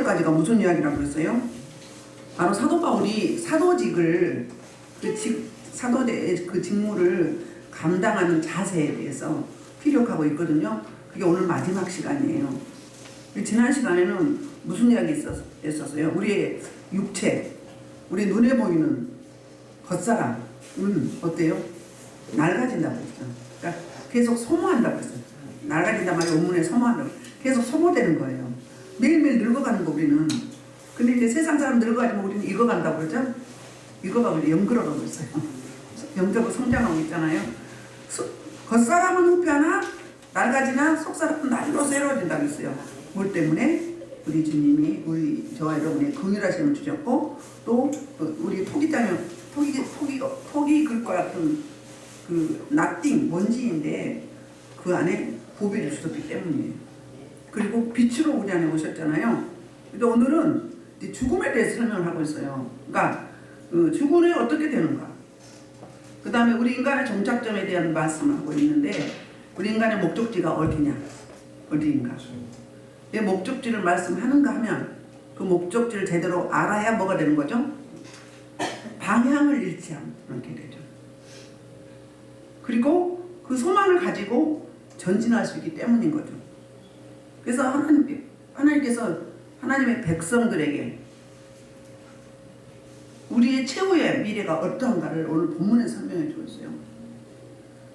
가지가 무슨 이야기라고 그랬어요? 바로 사도 바울이 사도직을 사도의 그 직무를 감당하는 자세에 대해서 피력하고 있거든요. 그게 오늘 마지막 시간이에요. 지난 시간에는 무슨 이야기 있었어요? 우리의 육체, 우리 눈에 보이는 겉사람은 어때요? 낡아진다고 했죠. 그러니까 계속 소모한다고 했어요. 낡아진다 말이 원문에 소모한다고. 계속 소모되는 거예요. 매일매일 늙어가는 거 우리는. 근데 이제 세상 사람 늙어가지면 우리는 익어간다고 그러죠? 익어가고 영그러가고 있어요. 영적으로 성장하고 있잖아요. 겉사람은 후패하나 낡아지나 속사람은 날로 새로워진다고 했어요. 뭘 때문에? 우리 주님이 저와 여러분의 긍휼하심을 주셨고 또 우리 토기 글과 같은 그 낫띵 먼지인데 그 안에 보배를 주셨기 때문이에요. 그리고 빛으로 우리 안에 오셨잖아요. 근데 오늘은 이제 죽음에 대해서 설명을 하고 있어요. 그러니까 죽음이 어떻게 되는가? 그 다음에 우리 인간의 정착점에 대한 말씀을 하고 있는데 우리 인간의 목적지가 어디인가? 내 목적지를 말씀하는가 하면 그 목적지를 제대로 알아야 뭐가 되는 거죠? 방향을 잃지 않게 되죠. 그리고 그 소망을 가지고 전진할 수 있기 때문인 거죠. 그래서 하나님께서 하나님의 백성들에게 우리의 최후의 미래가 어떠한가를 오늘 본문에 설명해 주었어요.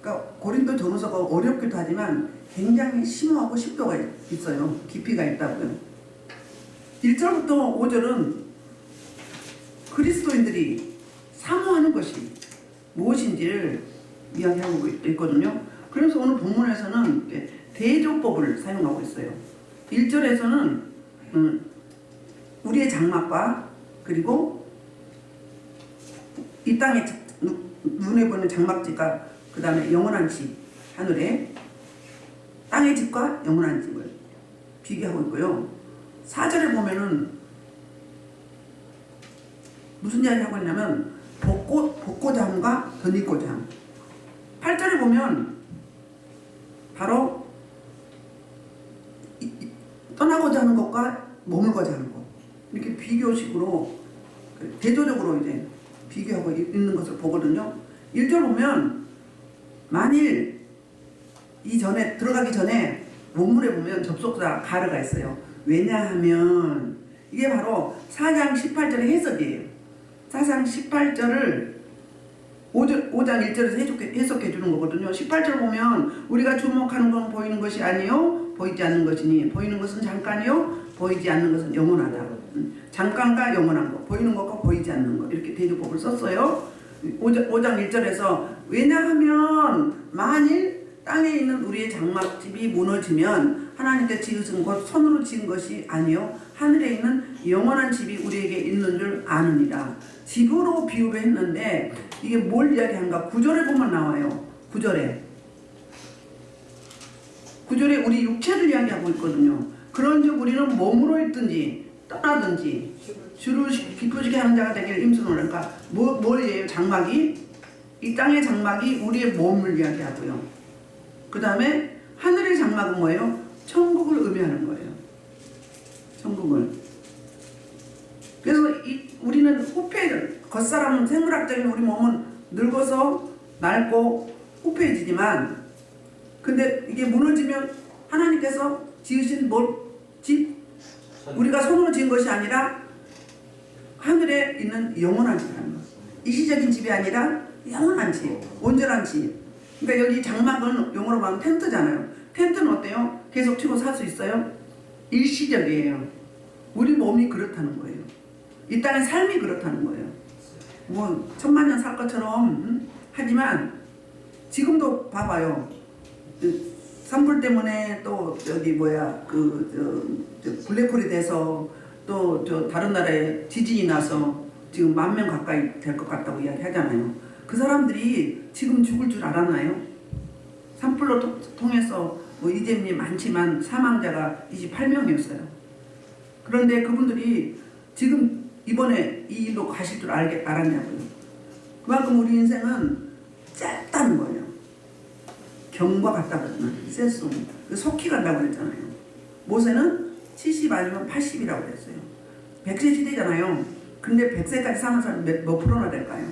그러니까 고린도 전후서가 어렵기도 하지만 굉장히 심오하고 심도가 있어요. 깊이가 있다고요. 1절부터 5절은 그리스도인들이 사모하는 것이 무엇인지를 이야기하고 있거든요. 그래서 오늘 본문에서는 대조법을 사용하고 있어요. 1절에서는 우리의 장막과 그리고 이 땅에 눈에 보이는 장막집과 그 다음에 영원한 집, 하늘에 땅의 집과 영원한 집을 비교하고 있고요. 4절에 보면은 무슨 이야기 하고 있냐면 복고잠과 덧입고잠. 8절에 보면 바로 떠나고자 하는 것과 머물고자 하는 것, 이렇게 비교식으로 대조적으로 이제 비교하고 있는 것을 보거든요. 1절 보면 만일 들어가기 전에 원문에 보면 접속사 가르가 있어요. 왜냐하면 이게 바로 4장 18절의 해석이에요. 4장 18절을 5장 1절에서 해석해 주는 거거든요. 18절 보면 우리가 주목하는 건 보이는 것이 아니요 보이지 않는 것이니 보이는 것은 잠깐이요 보이지 않는 것은 영원하다. 잠깐과 영원한 것, 보이는 것과 보이지 않는 것, 이렇게 대조법을 썼어요. 5장 1절에서 왜냐하면 만일 땅에 있는 우리의 장막집이 무너지면 하나님께 지으신 것 손으로 지은 것이 아니요 하늘에 있는 영원한 집이 우리에게 있는 줄 아느니라. 집으로 비유를 했는데 이게 뭘 이야기한가? 9절에 보면 나와요. 9절에 우리 육체를 이야기하고 있거든요. 그런즉 우리는 몸으로 있든지 떠나든지 주를 기쁘시게 하는 자가 되기를 힘쓰노라. 그러니까 뭐예요? 장막이 이 땅의 장막이 우리의 몸을 이야기하고요. 그 다음에 하늘의 장막은 뭐예요? 천국을 의미하는 거예요. 천국을. 그래서 우리는 후패를 겉사람은 생물학적인 우리 몸은 늙어서 낡고 후패해지지만 근데 이게 무너지면 하나님께서 지으신 집 우리가 손으로 지은 것이 아니라 하늘에 있는 영원한 집이라는 것. 일시적인 집이 아니라 영원한 집, 온전한 집. 그러니까 여기 장막은 영어로 말하면 텐트잖아요. 텐트는 어때요? 계속 치고 살 수 있어요? 일시적이에요. 우리 몸이 그렇다는 거예요. 이 땅의 삶이 그렇다는 거예요. 뭐 천만년 살 것처럼 하지만 지금도 봐봐요. 산불 때문에 또 블랙홀이 돼서 또 다른 나라에 지진이 나서 지금 10,000명 가까이 될 것 같다고 이야기하잖아요. 그 사람들이 지금 죽을 줄 알았나요? 산불로 통해서 이재민이 많지만 사망자가 28명이었어요. 그런데 그분들이 지금 이번에 이 일로 가실 줄 알았냐고요. 그만큼 우리 인생은 짧다는 거예요. 경과 같다 그러잖아요. 셀송. 속히 간다고 그랬잖아요. 모세는 70 아니면 80이라고 그랬어요. 100세 시대잖아요. 근데 100세까지 사는 사람 몇 프로나 될까요?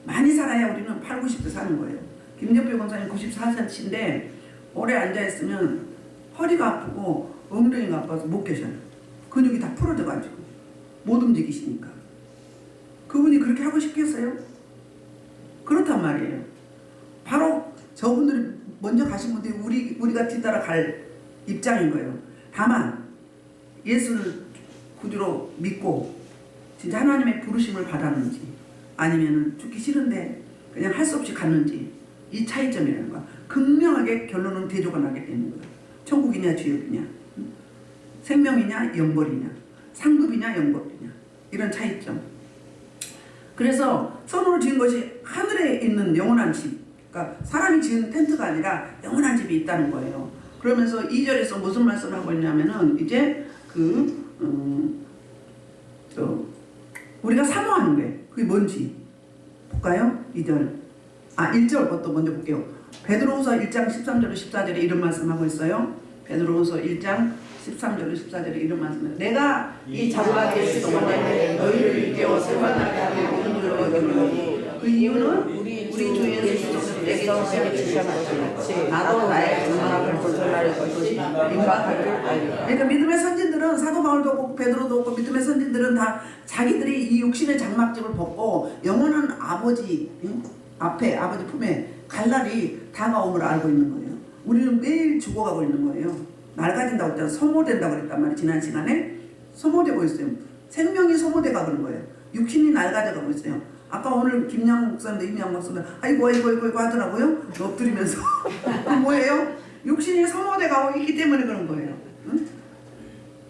많이 살아야 우리는 8, 90대 사는 거예요. 김여표 권사님 94cm인데 오래 앉아있으면 허리가 아프고 엉덩이가 아파서 못 계셔요. 근육이 다 풀어져가지고 못 움직이시니까. 그분이 그렇게 하고 싶겠어요? 그렇단 말이에요. 바로 저분들이 먼저 가신 분들이 우리가 뒤따라 갈 입장인 거예요. 다만 예수를 구주로 믿고 진짜 하나님의 부르심을 받았는지 아니면 죽기 싫은데 그냥 할 수 없이 갔는지 이 차이점이라는 거야. 극명하게 결론은 대조가 나게 되는 거야. 천국이냐 지옥이냐, 생명이냐 영벌이냐, 상급이냐 영벌이냐, 이런 차이점. 그래서 선으로 지은 것이 하늘에 있는 영원한 집, 그러니까 사람이 지은 텐트가 아니라 영원한 집이 있다는 거예요. 그러면서 2절에서 무슨 말씀을 하고 있냐면은 이제 우리가 사모하는 게 그게 뭔지 볼까요? 2절. 1절부터 먼저 볼게요. 베드로후서 1장 13절로 14절에 이런 말씀하고 있어요. 베드로후서 1장 13절로 14절에 이런 말씀을 내가 이 장막에 있을 동안에 너희를 일깨워 세만하게 하려 오는 줄로 여기노니 그 이유는 우리 주 예수 그리스도께서 내게 주신 것이 나도 나의 장막을 건설할 것이 임박할 줄 알리라. 그러니까 믿음의 선진들은 사도 바울도 없고 베드로도 없고 믿음의 선진들은 다 자기들이 이 육신의 장막집을 벗고 영원한 아버지 앞에 아버지 품에 갈 날이 다가옴을 알고 있는 거예요. 우리는 매일 죽어가고 있는 거예요. 낡아진다고 했잖아. 소모된다고 그랬단 말이에요. 지난 시간에 소모되고 있어요. 생명이 소모돼가 그런 거예요. 육신이 낡아져가고 있어요. 아까 오늘 김양 목사님도 임양 목사님도 아이고 하더라고요. 엎드리면서 그 뭐예요? 육신이 소모돼가고 있기 때문에 그런 거예요. 응?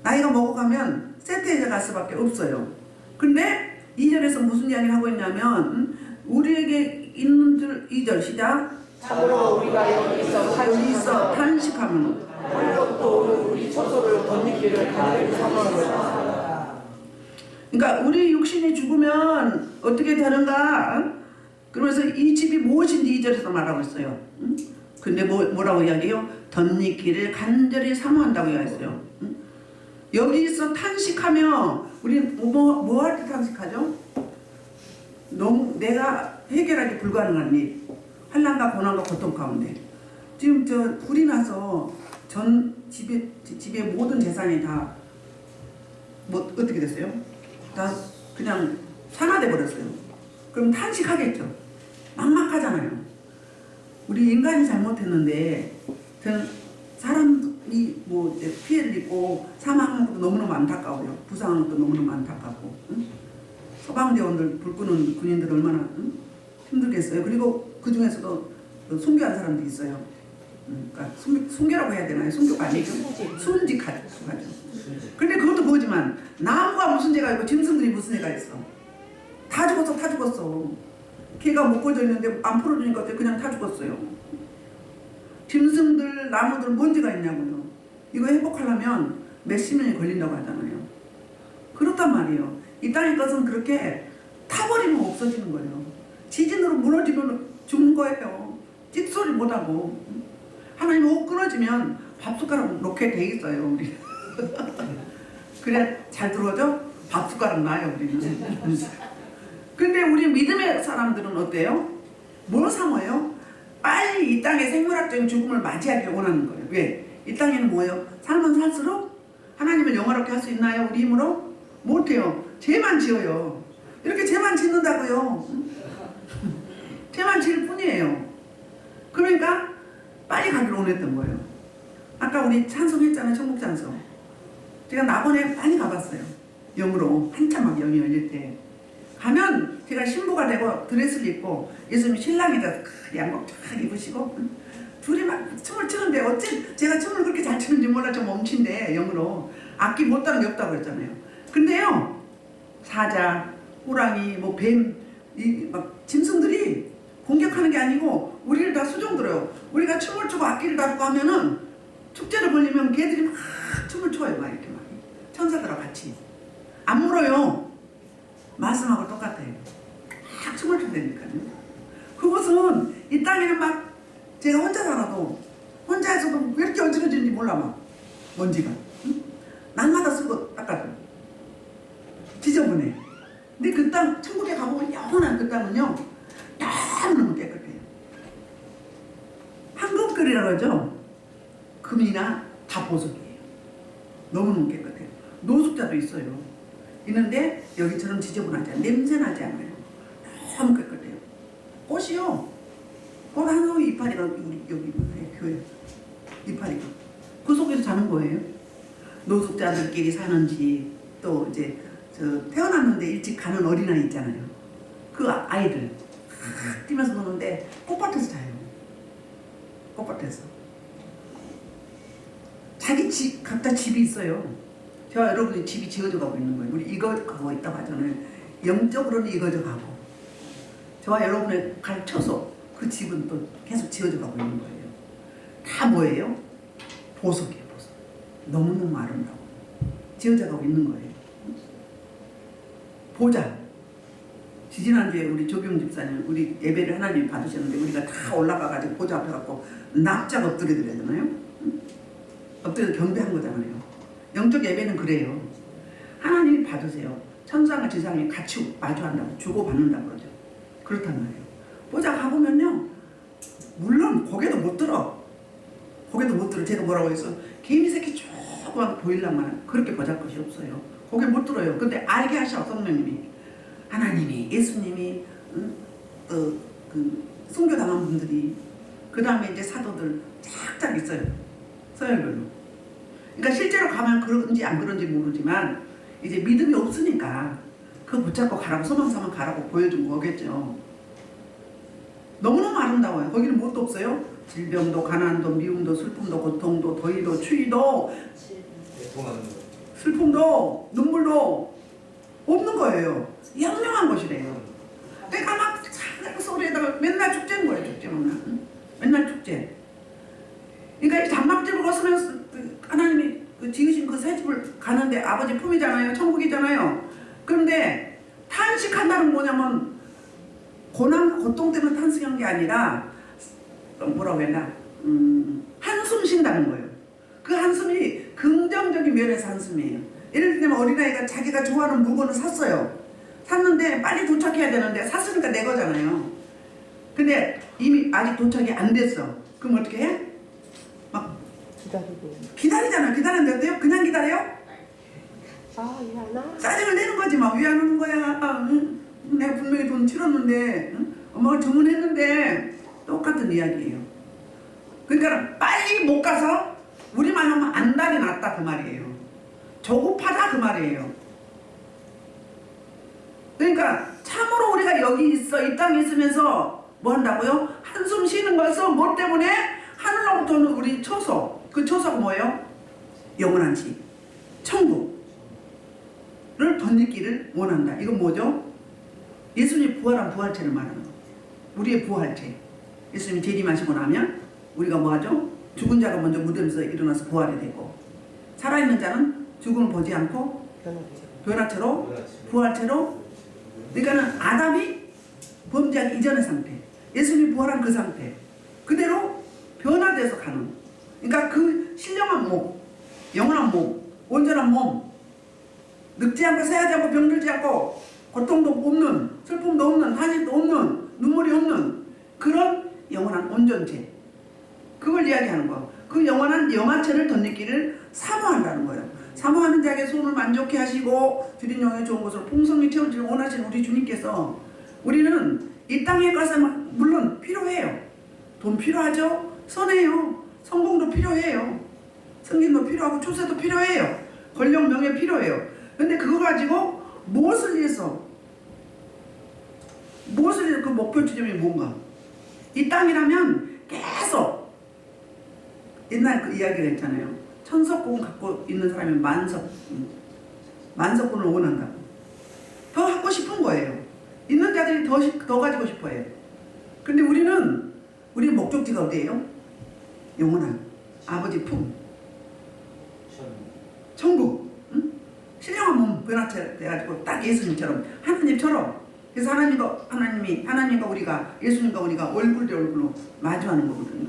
나이가 먹어가면 세트해져 갈 수밖에 없어요. 근데 2절에서 무슨 이야기를 하고 있냐면 우리에게 있는 줄 2절 시작. 참으로 우리가 여기서 탄식하면 또 우리 처소를 덧입기를 간절히 사모하노라. 그러니까 우리 육신이 죽으면 어떻게 되는가? 그러면서 이 집이 무엇인지 2절에서 말하고 있어요. 근데 뭐라고 이야기해요? 덧입기를 간절히 사모한다고 이야기했어요. 여기서 탄식하며 우리 뭐 할 때 탄식하죠? 너무 내가 해결하기 불가능한 일, 환난과 고난과 고통 가운데 지금 불이 나서 전 집의 모든 재산이 다 어떻게 됐어요? 다 그냥 산화돼 버렸어요. 그럼 탄식하겠죠. 막막하잖아요. 우리 인간이 잘못했는데 사람이 피해를 입고 사망한 것도 너무너무 안타까워요. 부상한 것도 너무너무 안타깝고. 응? 소방대원들, 불 끄는 군인들 얼마나 힘들겠어요. 그리고 그 중에서도 순교한 사람도 있어요. 그러니까 순교라고 해야 되나요? 순교가 아니죠. 순직하죠. 근데 그것도 보지만 나무가 무슨 죄가 있고 짐승들이 무슨 죄가 있어. 다 죽었어. 걔가 묶어져 있는데 안 풀어주니까 그냥 다 죽었어요. 짐승들, 나무들 뭔 죄가 있냐고요. 이거 회복하려면 몇십 년이 걸린다고 하잖아요. 그렇단 말이에요. 이 땅의 것은 그렇게 타버리면 없어지는 거예요. 지진으로 무너지면 죽는 거예요. 찍소리 못하고. 하나님 옷 끊어지면 밥숟가락 놓게 돼 있어요. 우리. 그래 잘 들어오죠? 밥숟가락 놔요 우리는. 근데 우리 믿음의 사람들은 어때요? 뭘 사모해요? 빨리 이 땅의 생물학적인 죽음을 맞이하기를 원하는 거예요. 왜? 이 땅에는 뭐예요? 살면 살수록 하나님을 영화롭게 할 수 있나요? 우리 힘으로? 못해요. 죄만 지어요. 이렇게 죄만 짓는다고요. 죄만 지을 뿐이에요. 그러니까 빨리 가기를 원했던 거예요. 아까 우리 찬송했잖아요. 천국 찬송. 제가 낙원에 많이 가봤어요. 영으로 한참 막 영이 열릴 때 가면 제가 신부가 되고 드레스를 입고 예수님이 신랑이 돼서 양복 쫙 입으시고 둘이 막 춤을 추는데 어째 제가 춤을 그렇게 잘 추는지 몰라. 좀 멈춘데 영으로 악기 못하는 게 없다고 그랬잖아요. 근데요 사자, 호랑이, 뱀, 막 짐승들이 공격하는 게 아니고 우리를 다 수종들어요. 우리가 춤을 추고 악기를 다루고 하면은 축제를 벌리면 걔들이 막 춤을 춰요. 막 이렇게 막 천사들하고 같이 안 물어요. 말씀하고 똑같아요. 막 춤을 춘다니까요. 그것은 이 땅에는 막 제가 혼자 살아도 혼자서도 왜 이렇게 어지러지는지 몰라. 막 먼지가 응? 날마다 쓰고 닦아줘. 지저분해. 근데 그 땅, 천국에 가보면 영원한 그 땅은요, 너무너무 깨끗해요. 황금끌이라고 하죠. 금이나 다 보석이에요. 너무너무 깨끗해요. 노숙자도 있어요. 있는데 여기처럼 지저분하지 않아요. 냄새나지 않아요. 너무 깨끗해요. 꽃이요. 꽃 한 송이 이파리가 우리 여기 교회 이파리가 그 속에서 자는 거예요. 노숙자들끼리 사는 집, 또 이제 저 태어났는데 일찍 가는 어린아이 있잖아요. 그 아이들 뛰면서 노는데 꽃밭에서 자요. 꽃밭에서. 자기 집, 각자 집이 있어요. 저와 여러분이 집이 지어져 가고 있는 거예요. 우리 이거가고 있다고 하잖아요. 영적으로는 이거져 가고, 저와 여러분의 가르쳐서 그 집은 또 계속 지어져 가고 있는 거예요. 다 뭐예요? 보석이에요, 보석. 너무너무 아름다워. 지어져 가고 있는 거예요. 보자. 지지난주에 우리 조경 집사님, 우리 예배를 하나님이 받으셨는데 우리가 다 올라가가지고 보좌 앞에 갖고 납작 엎드려드려야 요 엎드려서 경배한 거잖아요. 영적 예배는 그래요. 하나님이 받으세요. 천상과 지상이 같이 마주한다고, 주고받는다고 그러죠. 그렇단 말이에요. 보자 가보면요, 물론 고개도 못 들어. 고개도 못 들어. 제가 뭐라고 해서 개미 새끼 조그만 보일랑만 그렇게 보잘 것이 없어요. 고개 못 들어요. 근데 알게 하셔, 성령님이. 하나님이, 예수님이, 그 순교당한 분들이, 그 다음에 이제 사도들 쫙쫙 있어요. 서열별로. 그러니까 실제로 가면 그런지 안 그런지 모르지만 이제 믿음이 없으니까 그거 붙잡고 가라고, 소망 삼아 가라고 보여준 거겠죠. 너무너무 아름다워요. 거기는 뭣도 없어요. 질병도, 가난도, 미움도, 슬픔도, 고통도, 더위도, 추위도, 슬픔도, 눈물도 없는 거예요. 영영한 것이래요. 내가 막 소리에다가 맨날 축제인 거예요. 축제 맨날 축제. 그러니까 이 단막집을 벗으면서 하나님이 지으신 그 새 집을 가는데 아버지 품이잖아요. 천국이잖아요. 그런데 탄식한다는 뭐냐면 고난, 고통 때문에 탄식한 게 아니라 뭐라고 했나? 한숨 쉰다는 거예요. 그 한숨이 긍정적인 면에서 한숨이에요. 예를 들면 어린아이가 자기가 좋아하는 물건을 샀어요. 샀는데 빨리 도착해야 되는데 샀으니까 내 거잖아요. 근데 이미 아직 도착이 안 됐어. 그럼 어떻게 해? 막 기다리잖아요. 기다리는데 어때요? 그냥 기다려요? 미안하. 짜증을 내는 거지. 막 왜 안 오는 거야? 내가 분명히 돈 치렀는데, 엄마가 주문했는데 똑같은 이야기예요. 그러니까 빨리 못 가서 우리만 하면 안달이 났다 그 말이에요. 조급하다 그 말이에요. 그러니까 참으로 우리가 여기 있어, 이 땅에 있으면서 뭐 한다고요? 한숨 쉬는 것은 뭐 때문에? 하늘로부터는 우리 처소, 그 처소가 뭐예요? 영원한 집, 천국을 덧입기를 원한다. 이건 뭐죠? 예수님 부활한 부활체를 말하는 거. 우리의 부활체. 예수님이 재림하시고 나면 우리가 뭐하죠? 죽은 자가 먼저 무덤에서 일어나서 부활이 되고, 살아있는 자는 죽음을 보지 않고 변화체로, 부활체로. 그러니까는 아담이 범죄하기 이전의 상태, 예수님이 부활한 그 상태 그대로 변화돼서 가는. 그러니까 그 신령한 몸, 영원한 몸, 온전한 몸, 늙지 않고 새하지 않고 병들지 않고 고통도 없는, 슬픔도 없는, 탄식도 없는, 눈물이 없는 그런 영원한 온전체, 그걸 이야기하는 거. 그 영원한 영화체를 덧입기를 사모한다는 거예요. 사모하는 자에게 소원을 만족해 하시고 주린 영의 좋은 것으로 풍성히 채워주기를 원하시는 우리 주님께서, 우리는 이 땅에 가서 물론 필요해요. 돈 필요하죠. 선해요. 성공도 필요해요. 승진도 필요하고 출세도 필요해요. 권력, 명예 필요해요. 근데 그거 가지고 무엇을 위해서 그 목표 지점이 뭔가? 이 땅이라면 계속 옛날 그 이야기가 있잖아요. 천석궁 갖고 있는 사람이 만석궁을 원한다고. 더 갖고 싶은 거예요. 있는 자들이 더 가지고 싶어요. 근데 우리 목적지가 어디예요? 영원한 아버지 품, 천국. 응? 신령한 몸 변화체 돼가지고 딱 예수님처럼, 하나님처럼. 그래서 하나님과 우리가, 예수님과 우리가 얼굴 대 얼굴로 마주하는 거거든요.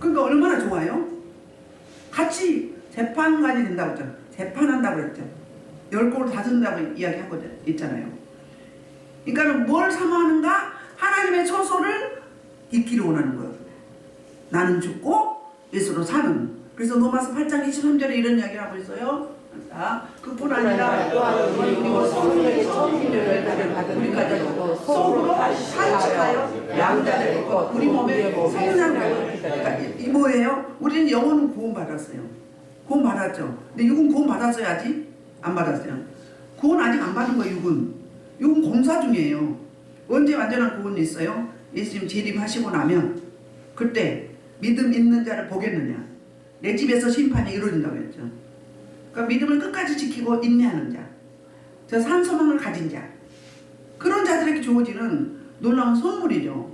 그러니까 얼마나 좋아요? 같이 재판관이 된다고 했잖아요. 재판한다고 그랬죠. 10곡을 다진다고 이야기하고 있잖아요. 그러니까 뭘 사모하는가? 하나님의 처소를 잊기를 원하는 거예요. 나는 죽고 예수로 사는. 그래서 로마서 8장 23절에 이런 이야기를 하고 있어요. 자, 그뿐 아니라 또한 우리 성령의 처음 인도를 받은 우리까지 우리까지도 속으로 산책하여 양자될 것 우리 몸에 성장하여. 그러니까 이 뭐예요? 우리는 영혼은 구원 받았어요. 구원 받았죠. 근데 육은 구원 받았어야지 안 받았어요. 구원 아직 안 받은 거예요. 육은 공사 중이에요. 언제 완전한 구원이 있어요? 예수님 재림하시고 나면 그때 믿음 있는 자를 보겠느냐. 내 집에서 심판이 이루어진다고 했죠. 그러니까 믿음을 끝까지 지키고 인내하는 자, 저 산소망을 가진 자, 그런 자들에게 주어지는 놀라운 선물이죠.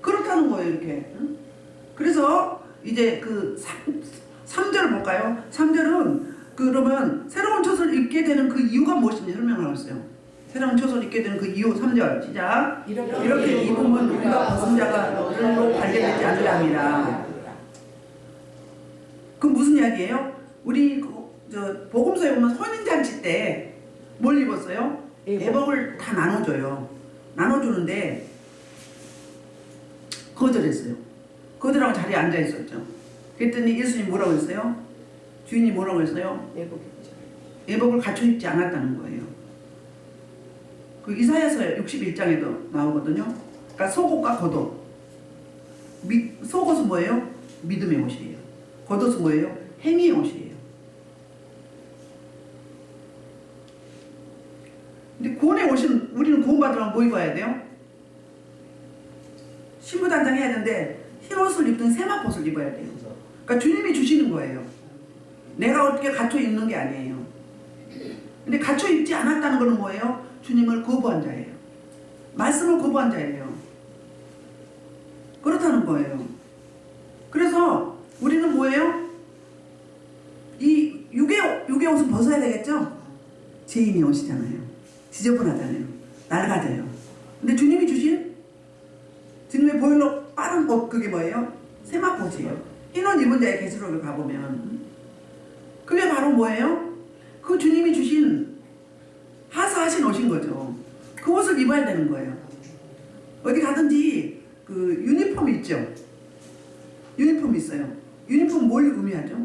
그렇다는 거예요, 이렇게. 응? 그래서 이제 그 3절을 볼까요? 3절은 그러면 새로운 처소를 읽게 되는 그 이유가 무엇인지 설명하고 있어요. 새로운 처소를 읽게 되는 그 이유 3절 시작. 이렇게 입으면 우리가 벗은 자가 별로 발견되지 않으리라. 그 무슨 이야기예요? 우리 복음서에 보면 혼인잔치 때 뭘 입었어요? 예복을 다 나눠줘요. 나눠주는데 거절했어요. 거절하고 자리에 앉아 있었죠. 그랬더니 예수님 뭐라고 했어요? 주인이 뭐라고 했어요? 예복을 갖춰 입지 않았다는 거예요. 그 이사야서 61장에도 나오거든요. 그러니까 속옷과 겉옷. 속옷은 뭐예요? 믿음의 옷이에요. 겉옷은 뭐예요? 행위의 옷이에요. 근데 구원의 옷은 우리는 구원받으려면 뭐 입어야 돼요? 신부단장 해야 되는데 흰 옷을 입든 세마포옷을 입어야 돼요. 그러니까 주님이 주시는 거예요. 내가 어떻게 갖춰 입는 게 아니에요. 근데 갖춰 입지 않았다는 것은 뭐예요? 주님을 거부한 자예요. 말씀을 거부한 자예요. 그렇다는 거예요. 그래서 우리는 뭐예요? 이 육의 옷은 벗어야 되겠죠? 죄인의 옷이잖아요. 지저분하잖아요. 낡아져요. 근데 주님이 주신 주님의 보일러 빠른 옷, 그게 뭐예요? 세마포옷이에요. 흰 옷 입은 자의 계시록을 가보면 그게 바로 뭐예요? 그 주님이 주신 하사하신 옷인 거죠. 그 옷을 입어야 되는 거예요. 어디 가든지 그 유니폼이 있죠. 유니폼이 있어요. 유니폼 뭘 의미하죠?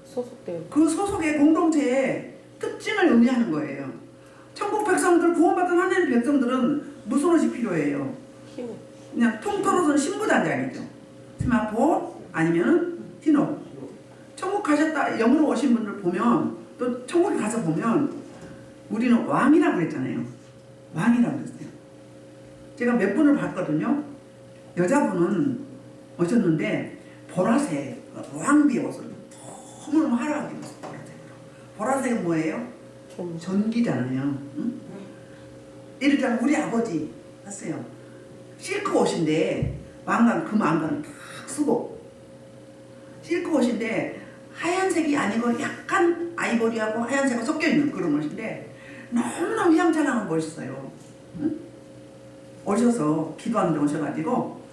소속된 그 소속의 공동체의 특징을 의미하는 거예요. 천국 백성들, 구원받은 하나님 백성들은 무슨 옷이 필요해요? 힘. 그냥 통틀어서는 신부단장이죠. 세마포 아니면 흰옷. 천국 가셨다 영으로 오신 분들 보면, 또 천국에 가서 보면 우리는 왕이라고 그랬잖아요. 왕이라고 그랬어요. 제가 몇 분을 봤거든요. 여자분은 오셨는데 보라색 왕비의 옷을 너무너무 화려하게 입었어요. 보라색은 뭐예요? 전기잖아요. 응? 예를 들면 우리 아버지 봤어요. 실크 옷인데 왕관, 금 왕관을 탁 쓰고, 실크 옷인데 하얀색이 아니고 약간 아이보리하고 하얀색이 섞여있는 그런 옷인데 너무너무 휘황찬란하고 멋있어요. 응? 오셔서 기도하는데 오셔가지고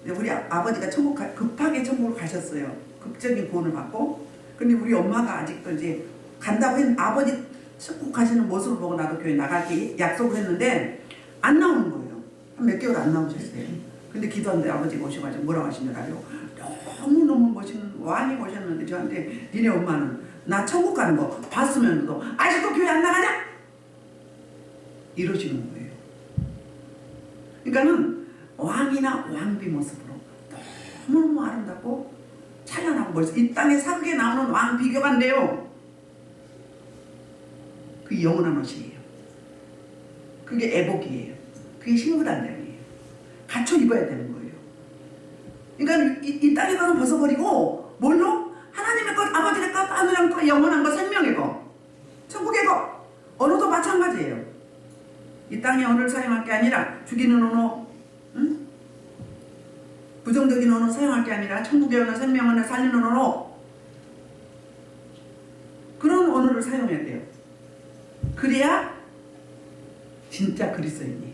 우리 아버지가 급하게 천국을 가셨어요. 급적인 구원을 받고. 근데 우리 엄마가 아직도 이제 간다고 했는데 아버지 천국 가시는 모습을 보고 나도 교회 나갈게 약속을 했는데 안 나오는 거예요. 한 몇 개월 안 나오셨어요. 근데 기도하는데 아버지가 오셔가지고 뭐라고 하시냐고 너무너무 멋있는 왕이 오셨는데 저한테 니네 엄마는 나 천국 가는 거 봤으면서도 아직도 교회 안 나가냐? 이러시는 거예요. 그러니까는 왕이나 왕비 모습으로 너무너무 아름답고 찬란하고 멋있어. 이 땅에 사극에 나오는 왕 비교가 안 돼요. 그게 영원한 옷이에요. 그게 애복이에요. 그게 신부단장이에요. 갖춰 입어야 되는 거예요. 그러니까 이 땅에 가서 벗어버리고 뭘로? 하나님의 것, 아버지의 것, 하늘의 것, 영원한 것, 생명의 것, 천국의 것. 언어도 마찬가지예요. 이 땅의 언어를 사용할 게 아니라 죽이는 언어, 응? 부정적인 언어 사용할 게 아니라 천국의 언어, 생명 언어, 살리는 언어, 그런 언어를 사용해야 돼요. 그래야 진짜 그리스도인이에요.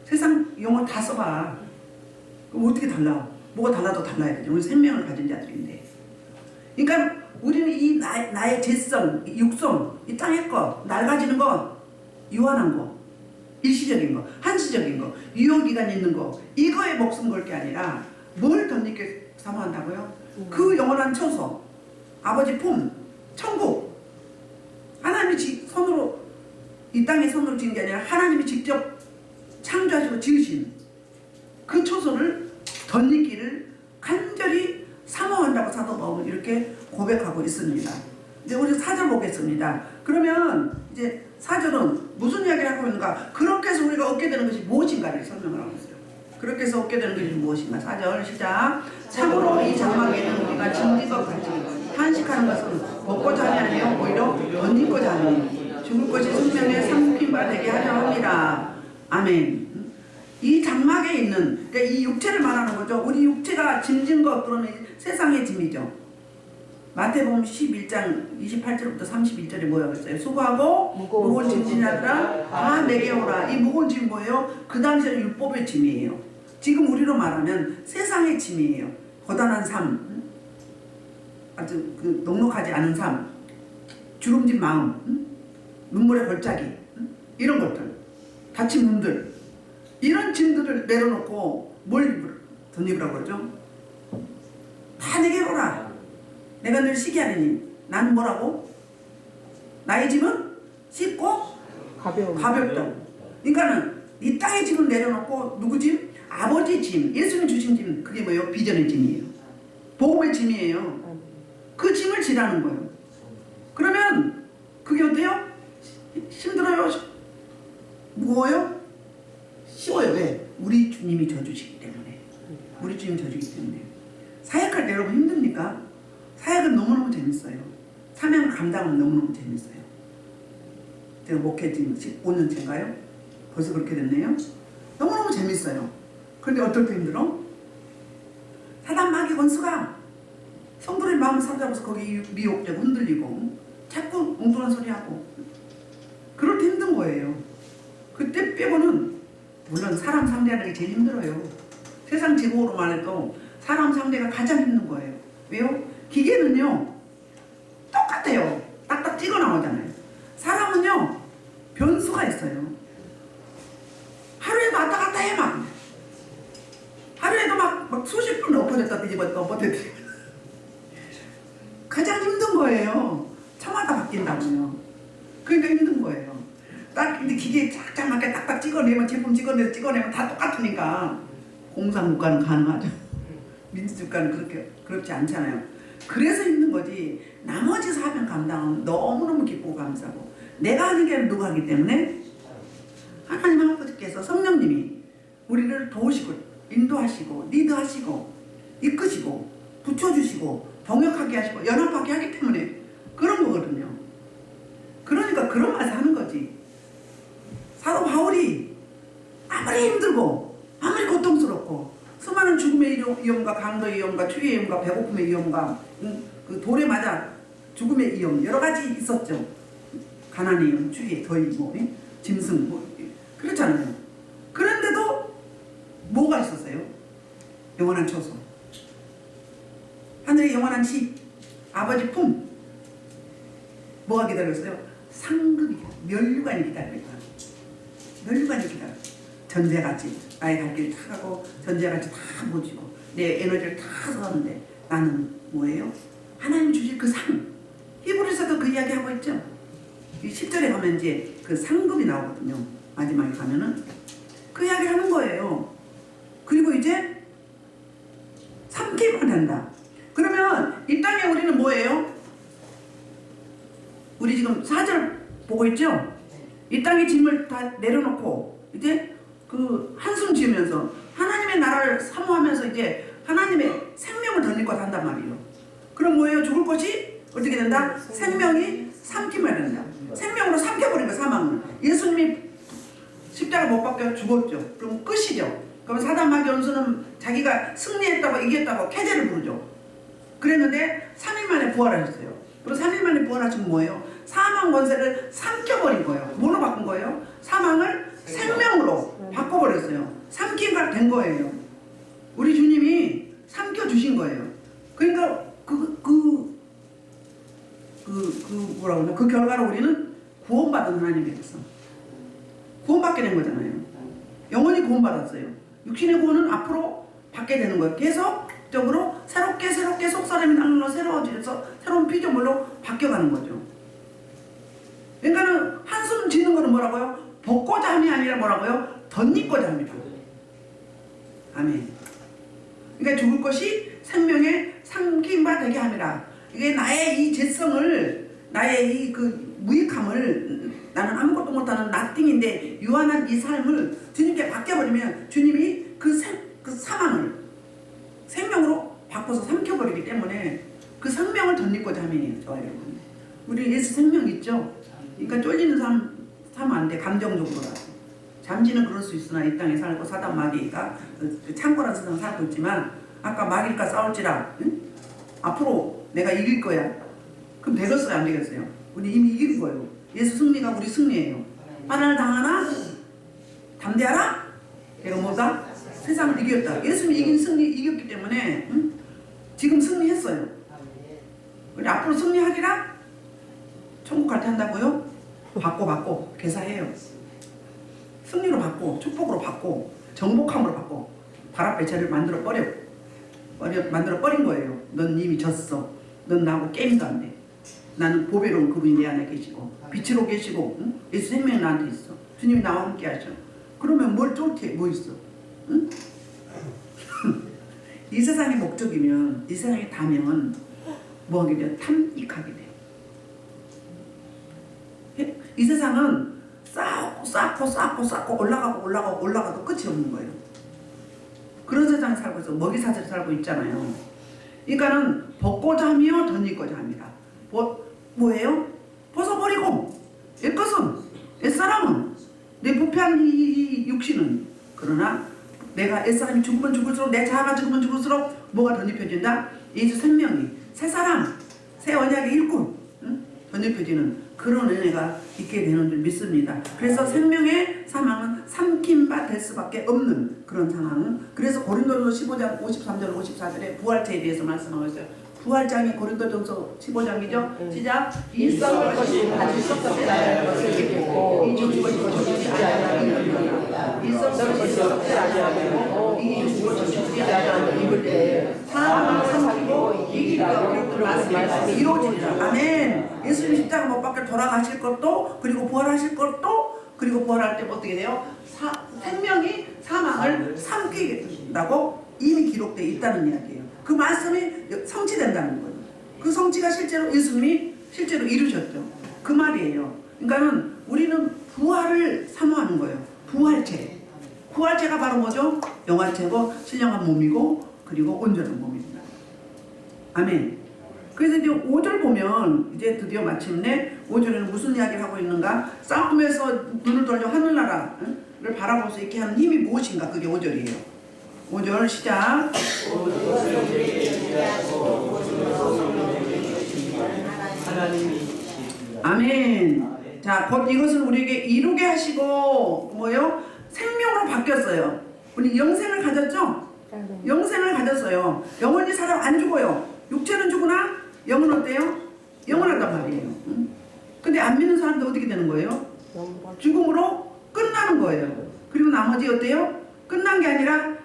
세상 용어 다 써봐. 그럼 어떻게 달라? 뭐가 달라도 달라야 되죠. 우리 생명을 가진 자들인데. 그러니까 우리는 이 나의 재성, 육성, 이 땅의 거, 낡아지는 거, 유한한 거, 일시적인 거, 한시적인 거, 유효기간 있는 거, 이거에 목숨 걸 게 아니라 뭘 덧입게 사모한다고요? 그 영원한 처소, 아버지 품, 천국, 하나님이 손으로 이 땅에 손으로 지은 게 아니라 하나님이 직접 창조하시고 지으신 그 처소를 덧입기를 간절히 사모한다고 사도 바울은 이렇게 고백하고 있습니다. 이제 우리 4절 보겠습니다. 그러면 이제 4절은 무슨 이야기를 하고 있는가? 그렇게 해서 우리가 얻게 되는 것이 무엇인가를 설명을 하고 있어요. 그렇게 해서 얻게 되는 것이 무엇인가? 4절 시작. 참으로 이 장막에는 우리가 짐진 것 같이 한식하는 것은 먹고자 하니 아니요 오히려 덧입고자 하니 죽을 것이 생명의 삼킨 바 되게 하려 합니다. 아멘. 이 장막에 있는, 그러니까 이 육체를 말하는 거죠. 우리 육체가 짐진 것 그러면 세상의 짐이죠. 마태복음 11장 28절부터 31절에 뭐라고 했어요? 수고하고 무거운 짐진자들아 다 내게 오라. 이 무거운 짐 뭐예요? 그 당시에는 율법의 짐이에요. 지금 우리로 말하면 세상의 짐이에요. 고단한 삶, 아주 그 넉넉하지 않은 삶, 주름진 마음, 눈물의 골짜기, 이런 것들, 다친 눈들, 이런 짐들을 내려놓고 뭘 덧입으라고 그러죠? 다 내게 오라. 내가 늘 쉬게 하느니. 나는 뭐라고? 나의 짐은 쉽고 가볍다. 그러니까는 이 땅의 짐을 내려놓고 누구 짐? 아버지 짐, 예수님 주신 짐. 그게 뭐예요? 비전의 짐이에요. 복음의 짐이에요. 그 짐을 지라는 거예요. 그러면 그게 어때요? 힘들어요? 무거워요? 쉬워요. 왜? 우리 주님이 져주시기 때문에. 우리 주님이 져주기 때문에. 사역할 때 여러분 힘듭니까? 사역은 너무너무 재밌어요. 사명을 감당하면 너무너무 재밌어요. 제가 목회 지금 15년째인가요? 벌써 그렇게 됐네요. 너무너무 재밌어요. 그런데 어떨 때 힘들어? 사단 마귀 권수가 성도의 마음을 사로잡아서 거기 미혹되고 흔들리고 자꾸 엉뚱한 소리 하고 그럴 때 힘든 거예요. 그때 빼고는 물론 사람 상대하는 게 제일 힘들어요. 세상 지구로만 해도 사람 상대가 가장 힘든 거예요. 왜요? 기계는요 똑같아요. 딱딱 찍어 나오잖아요. 사람은요 변수가 있어요. 하루에도 왔다 갔다 해 막. 하루에도 막 수십 분 엎어졌다 뒤집었다 엎어졌다 가장 힘든 거예요. 차마다 바뀐다고요. 그러니까 힘든 거예요. 딱 근데 기계에 쫙쫙 맞게 딱딱 찍어내면 제품 찍어내면 다 똑같으니까 공산국가는 가능하죠. 민주주의가는 그렇지 않잖아요. 그래서 힘든 거지. 나머지 사명 감당은 너무너무 기쁘고 감사하고 내가 하는 게 아니라 누가 하기 때문에 하나님 아버지께서 성령님이 우리를 도우시고 인도하시고 리드하시고 이끄시고 붙여주시고 동역하게 하시고 연합하게 하기 때문에 그런 거거든요. 그러니까 그런 맛에 하는 거지. 사도 바울이 아무리 힘들고 아무리 고통스럽고 수많은 죽음의 위험과 강도의 위험과 추위의 위험과 배고픔의 위험과 그 돌에 맞아 죽음의 위험 여러 가지 있었죠. 가난의 위험, 추위, 더위, 뭐, 짐승 뭐 그렇잖아요. 그런데도 뭐가 있었어요? 영원한 처소, 하늘의 영원한 집, 아버지 품. 뭐가 기다렸어요? 상급이, 면류관이 기다립니다. 면류관이 기다려. 전제같이 나의 갈 길을 다 가고 전제같이 다 모지고 내 에너지를 다 썼는데 나는 뭐예요? 하나님 주실 그 상. 히브리서도 그 이야기 하고 있죠. 이 10절에 가면 이제 그 상급이 나오거든요. 마지막에 가면은 그 이야기 하는 거예요. 그리고 이제 삼키면 된다. 그러면 이 땅에 우리는 뭐예요? 우리 지금 4절 보고 있죠? 이 땅의 짐을 다 내려놓고 이제 그 한숨 지으면서 하나님의 나라를 사모하면서 이제 하나님의 생명을 덧입고 산단 말이에요. 그럼 뭐예요? 죽을 것이 어떻게 된다? 생명이 삼키면 된다. 생명으로 삼켜버린 거야, 사망을. 예수님이 십자가 못 박혀 죽었죠. 그럼 끝이죠. 그럼 사단 마귀 원수는 자기가 승리했다고 이겼다고 캐제를 부르죠. 그랬는데 3일 만에 부활하셨어요. 그리고 3일 만에 부활하신 뭐예요? 사망 권세를 삼켜버린 거예요. 뭐로 바꾼 거예요? 사망을 생명으로 바꿔버렸어요. 삼키가 된 거예요. 우리 주님이 삼켜주신 거예요. 그러니까 그 뭐라고 그러나 그 결과로 우리는 구원받은 하나님이 됐어. 구원받게 된 거잖아요. 영원히 구원받았어요. 육신의 구원은 앞으로 받게 되는 거예요. 계속적으로 새롭게 속사람이 날로 새로워져서 새로운 피조물로 바뀌어가는 거죠. 그러니까는 한숨 지는 거는 뭐라고요? 벗고자 함이 아니라 뭐라고요? 덧입고자 함이라. 아멘. 그러니까 죽을 것이 생명의 삼킴바 되게 함이라. 이게 나의 이 죄성을, 나의 이 그 무익함을, 나는 아무것도 못하는 나띵인데 유한한 이 삶을 주님께 바뀌어버리면 주님이 그 사망을 생명으로 바꿔서 삼켜버리기 때문에 그 생명을 덧입고자 함이에요. 저와 여러분. 우리 예수 생명 있죠? 그러니까 쫄리는 삶 사면 안 돼. 감정적으로라도. 잠시는 그럴 수 있으나 이 땅에 살고 사단 마귀가 창고라는 세상에 살고 있지만 아까 마귀가 싸울지라 응? 앞으로 내가 이길 거야. 그럼 되겠어요? 안 되겠어요? 우리 이미 이긴 거예요. 예수 승리가 우리 승리예요. 환난을 당하나 담대하라. 내가 뭐다? 세상을 이겼다. 예수님이 이겼기 때문에 응? 지금 승리했어요. 우리 앞으로 승리하리라. 천국 갈 때 한다고요? 받고 개사해요. 승리로 받고 축복으로 받고 정복함으로 받고 바람 배차를 만들어 버린 거예요. 넌 이미 졌어. 넌 나하고 게임도 안 돼. 나는 보배로운 그분이 내 안에 계시고 빛으로 계시고 응? 예수 생명이 나한테 있어. 주님이 나와 함께 하셔. 그러면 뭘 쫄게 뭐 있어? 응? 이 세상의 목적이면 이 세상의 다면 뭐 하게 돼요? 탐닉하게 돼요. 이 세상은 쌓고 올라가도 끝이 없는 거예요. 그런 세상에 살고 있어. 먹이 사슬 살고 있잖아요. 그러니까는 벗고자 하며 덧입고자 합니다. 뭐예요? 벗어버리고 옛사람은 내 부패한 이 육신은 그러나 내가 옛사람이 죽으면 죽을수록 내 자아가 죽으면 죽을수록 뭐가 덧입혀진다? 예수 생명이 새 사람 새 언약의 일꾼 응? 덧입혀지는 그런 은혜가 있게 되는 줄 믿습니다. 그래서 생명의 사망은 삼킴바 될 수밖에 없는 그런 상황. 그래서 고린도전서 15장 53절 54절에 부활체에 대해서 말씀하고 있어요. 부활장이 고린도전서 15장이죠. 시작. 이 썩을 것이 다시 썩지 않을 것을 입고 이 죽을 것이 죽지 않을 이 썩을 것이 썩지 않을 이 죽을 것이 죽지 않을 입을 때 사망을 삼키고 이기리라. 말씀이 이루어지리라. 아멘. 예수님 십자가 못 박혀 돌아가실 것도 그리고 부활하실 것도 그리고 부활할 때 어떻게 돼요? 생명이 사망을 삼키겠다고 이미 기록되어 있다는 이야기예요. 그 말씀이 성취된다는 거예요. 그 성취가 실제로 예수님이 실제로 이루셨죠. 그 말이에요. 그러니까는 우리는 부활을 사모하는 거예요. 부활체. 부활체가 바로 뭐죠? 영화체고 신령한 몸이고 그리고 온전한 몸입니다. 아멘. 그래서 이제 5절 보면 이제 드디어 마침내 5절에는 무슨 이야기를 하고 있는가? 싸움에서 눈을 돌려 하늘나라를 바라볼 수 있게 하는 힘이 무엇인가? 그게 5절이에요. 5절 시작. 아멘. 자, 곧 이것을 우리에게 이루게 하시고 뭐요? 생명으로 바뀌었어요. 우리 영생을 가졌죠? 영생을 가졌어요. 영원히 살아 안 죽어요. 육체는 죽으나 영은 어때요? 영원하단 말이에요. 응? 근데 안 믿는 사람도 어떻게 되는 거예요? 죽음으로 끝나는 거예요. 그리고 나머지 어때요? 끝난 게 아니라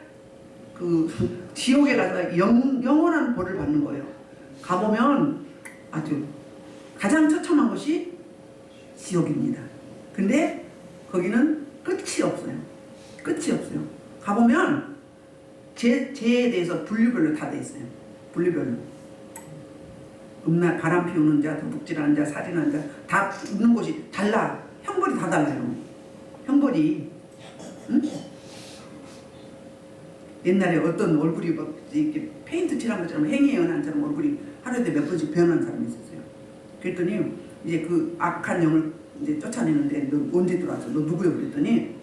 그 지옥에 가서 영원한 벌을 받는 거예요. 가보면 아주 가장 처참한 것이 지옥입니다. 근데 거기는 끝이 없어요. 끝이 없어요. 가보면 죄에 대해서 분류별로 다 돼 있어요. 분류별로. 바람 피우는 자, 도둑질하는 자, 살인하는 자 다 있는 곳이 달라. 형벌이 다 달라요. 형벌이. 응? 옛날에 어떤 얼굴이 막 이렇게 페인트 칠한 것처럼 행위에 연한 사람 얼굴이 하루에 몇 번씩 변하는 사람이 있었어요. 그랬더니 이제 그 악한 영을 이제 쫓아내는데 너 언제 들어왔어? 너 누구야? 그랬더니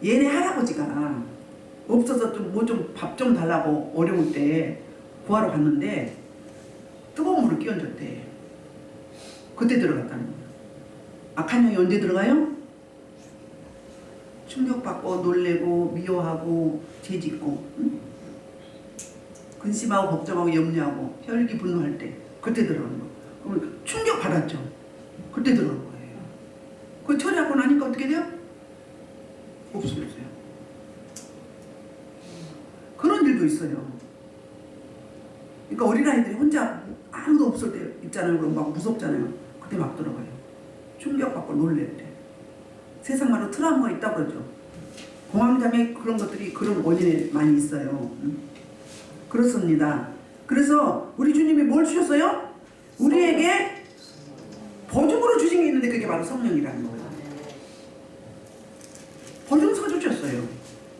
얘네 할아버지가 없어서 좀 뭐 좀 밥 좀 달라고 어려울 때 구하러 갔는데 뜨거운 물을 끼얹었대. 그때 들어갔다는 거야. 악한 영이 언제 들어가요? 충격받고 놀래고 미워하고 죄짓고 응? 근심하고 걱정하고 염려하고 혈기 분노할 때 그때 들어가는 거. 그러면 충격 받았죠. 그때 들어간 거예요. 그 처리하고 나니까 어떻게 돼요? 없어졌어요. 그런 일도 있어요. 그러니까 어린아이들이 혼자 아무도 없을 때 있잖아요. 그럼 막 무섭잖아요. 그때 막 들어가요. 충격받고 놀래요. 세상만으로 트라우마가 있다고 그러죠. 공황장애 그런 것들이 그런 원인이 많이 있어요. 그렇습니다. 그래서 우리 주님이 뭘 주셨어요? 우리에게 보증으로 주신 게 있는데 그게 바로 성령이라는 거예요. 보증서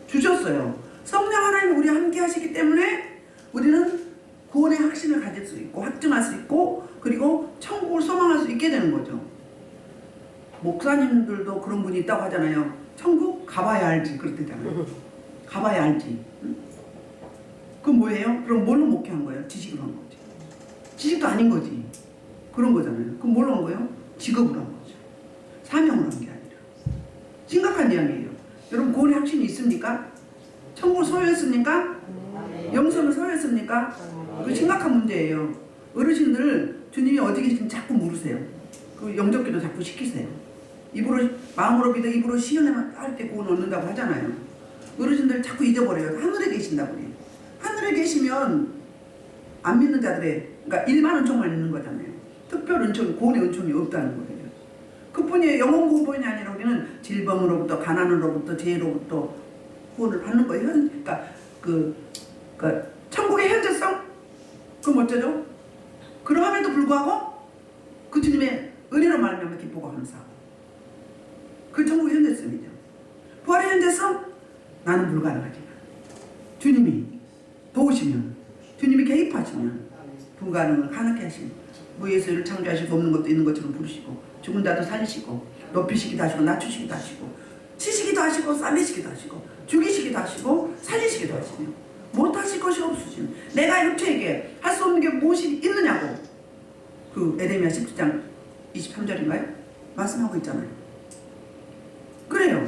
주셨어요. 성령 하나님 우리와 함께 하시기 때문에 우리는 구원의 확신을 가질 수 있고 확증할 수 있고 그리고 천국을 소망할 수 있게 되는 거죠. 목사님들도 그런 분이 있다고 하잖아요. 천국 가봐야 알지 그렇대잖아요. 가봐야 알지. 그럼 뭐예요? 그럼 뭘로 목회한 거예요? 지식으로 한 거지. 지식도 아닌 거지. 그런 거잖아요. 그럼 뭘로 한 거예요? 직업으로 한 거죠. 사명으로 한 게 아니라. 심각한 이야기예요. 여러분 구원의 확신이 있습니까? 천국을 소유했습니까? 영생을 소유했습니까? 그 심각한 문제예요. 어르신들 주님이 어디 계신지 자꾸 물으세요. 그 영접기도 자꾸 시키세요. 입으로 마음으로 믿어 입으로 시연해만 할 때 구원 얻는다고 하잖아요. 어르신들 자꾸 잊어버려요. 하늘에 계신다고 그래요. 하늘에 계시면 안 믿는 자들의 그러니까 일반 은총만 있는 거잖아요. 특별 은총, 구원의 은총이 없다는 거예요. 그뿐이에요. 영혼 구원이 아니라 우리는 질병으로부터 가난으로부터 죄로부터 구원을 받는 거예요. 그러니까 그 천국의 현재성 그럼 어쩌죠? 그럼에도 불구하고 그 주님의 은혜로 말미암아 기쁘고 감사하고 그 천국의 현재성이죠. 부활의 현재성 나는 불가능하지만 주님이 도우시면 주님이 개입하시면 불가능을 가능케 하시면 무에서 이를 창조하시고 없는 것도 있는 것처럼 부르시고 죽은 자도 살리시고 높이시기도 하시고 낮추시기도 하시고 치시기도 하시고 살리시기도 하시고 죽이시기도 하시고 살리시기도 하시며 못하실 것이 없으신 내가 육체에게 할 수 없는 게 무엇이 있느냐고 그 에레미야 17장 23절인가요? 말씀하고 있잖아요. 그래요.